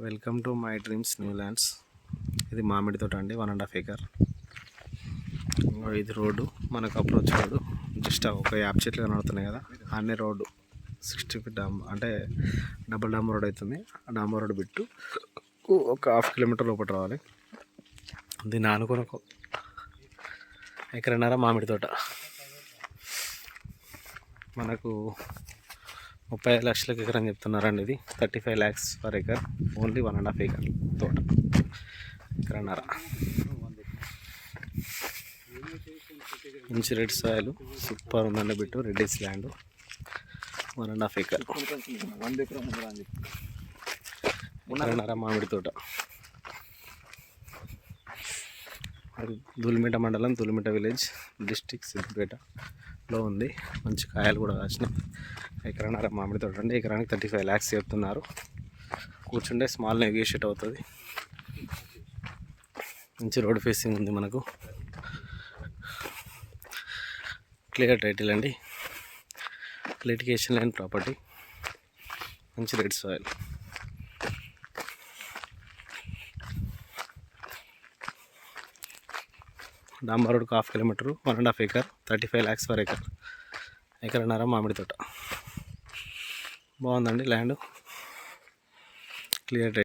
Welcome to my dreams new lands. ఇది మామిడి తోట అండి, 1.5 acre. ఇది రోడ్డు, మనకు అప్రోచ్ రోడ్డు. జస్ట్ ఒక యాప్ చెట్లు కనబడుతున్నాయి కదా, అన్నీ రోడ్డు 60 feet అంటే డబుల్ డాంబర్ రోడ్ అవుతుంది. ఆ డాంబర్ రోడ్ బిట్టు ఒక 1/2 kilometer లోపల రావాలి. దీన్ని ఆనుకొని ఒక 1.5 acre మామిడి తోట. మనకు 35 లక్షలకు ఎకరం చెప్తున్నారండి. ఇది 35 lakhs per acre, only 1.5 acre తోట, 1.5 acre. మంచి రెడ్ సాయిల్, సూపర్ ఉందండి bit. Reddy's land, 1.5 acre, 1.5 acre మామిడి తోట. దులిమిట మండలం, దులిమిట విలేజ్, డిస్ట్రిక్ట్ సిద్దిపేటలో ఉంది. మంచి కాయలు కూడా కాసినాయి. 1.5 acre మామిడి తోట అండి. ఎకరానికి 35 lakhs చెప్తున్నారు. కూర్చుంటే స్మాల్ నెగోషియేట్ అవుతుంది. మంచి రోడ్ ఫేసింగ్ ఉంది మనకు. క్లియర్ టైటిల్ అండి, లిటిగేషన్ లైన్ ప్రాపర్టీ. మంచి red soil. డాంబర్ రోడ్కు 1/2 kilometer, 1.5 acre, 35 lakhs per acre, 1.5 acre మామిడి తోట. బాగుందండి ల్యాండ్, క్లియర్.